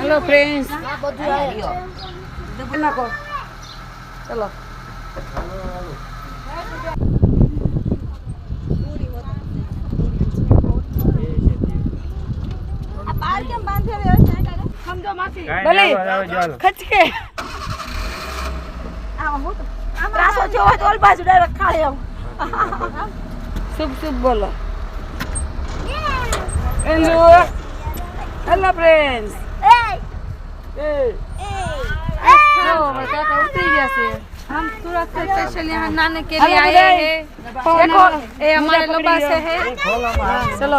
Hello friends चलो खच के शुभ शुभ बोलो हेलो फ्रेंड्स हम सूरत से स्पेशल यहाँ नहाने के लिए आए हैं। देखो ये हमारे लोबा से है। चलो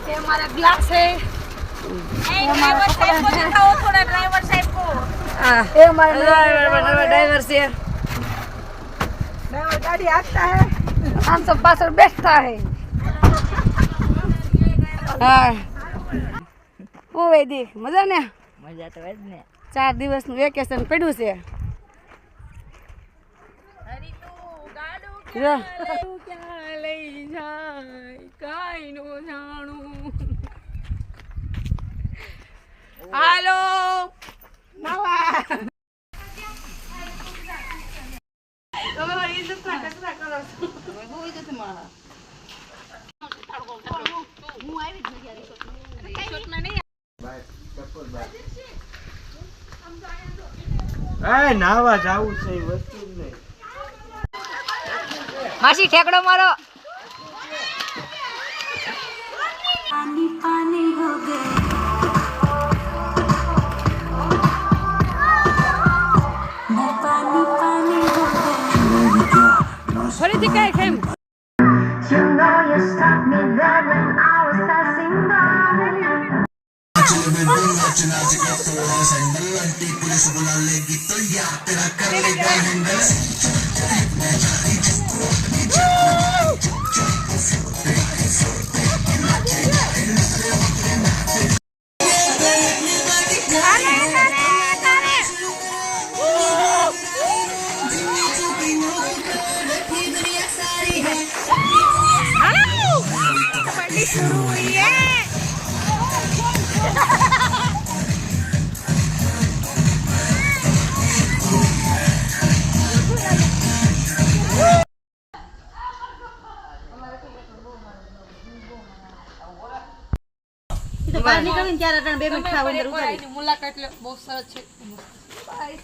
ये हमारा ग्लास है। ड्राइवर साहब को दिखाओ थोड़ा ड्राइवर साहब को। ये हमारा ड्राइवर से ड्राइवर गाड़ी आता है हम सब पास बैठता है। ઓ વૈદિક મજા ને મજા તો જ ને 4 દિવસનું વેકેશન પડ્યું છે હરી તું ગાડું ક્યાં લઈ જાય કાઈ નો જાણું હાલો નવા તમે મારી ઇજ્જત ના કચરા કરો છો તમે બહુ ઇજ્જત મારા હું આવી જ નથી રિસોર્ટ માં નહીં નાવા જાવું છે વસ્તુ નહીં માસી ઠેકડો મારો पानी पानी हो गए मैं पानी पानी हो गए ફરીથી કઈ કેમ You know you stopped me there when I was passing by शुरू हुई है तो बाहर निकल क्या रटन 2 मिनट खाओ अंदर उतारी મુલાકાત લે બહુ સરસ છે bye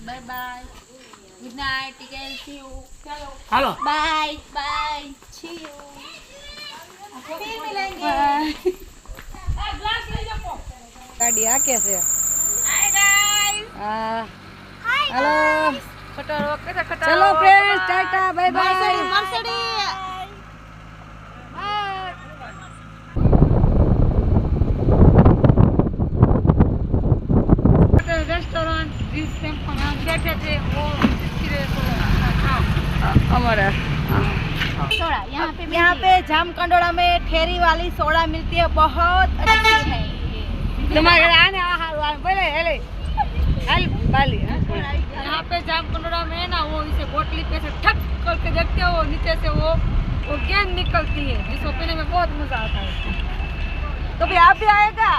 bye bye good night take see you ચલો હાલો બાય બાય સી યુ फिर मिलेंगे ग्लास ले जाओ गाड़ी आ कैसे हाय गाइस हाय हेलो खटर ओके खटर चलो friends tata bye bye Mercedes restaurant जिस टेम्पल हम बैठे थे वो हमारा यहाँ पे जामकंडोरा में ठेरी वाली सोडा मिलती है बहुत अच्छी है तुम्हारे आने बोले हेले हेल बाली यहाँ पे जामकंडोरा में ना वो इसे बोतली पे से ठक करके देखते हो नीचे से वो गेंद निकलती है जिसको पीने में बहुत मजा आता है तो भी आप भी आएगा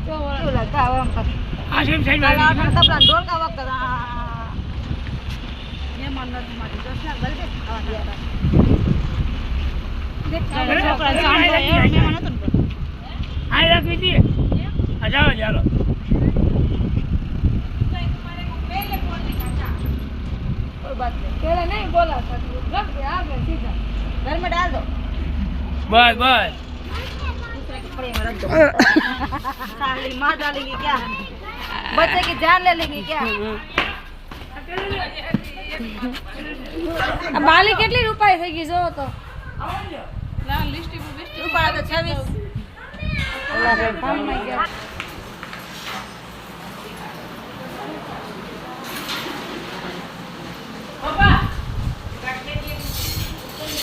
तो लगता है हम सब डोल का वक्त मंडल तुम्हारी दोस्त गलती जाओ जाओ कोई बात नहीं पहले नहीं बोला था लग गया आ गए सीधा घर में डाल दो बस बस दूसरे के कपड़े में रख दो साली मार डालेंगे क्या बच्चे की जान ले लेंगे क्या આ બાલી કેટલી રૂપાઈ થઈ ગઈ જો તો રૂપાળા તો 26 ઓલા રે કામ માં ગયા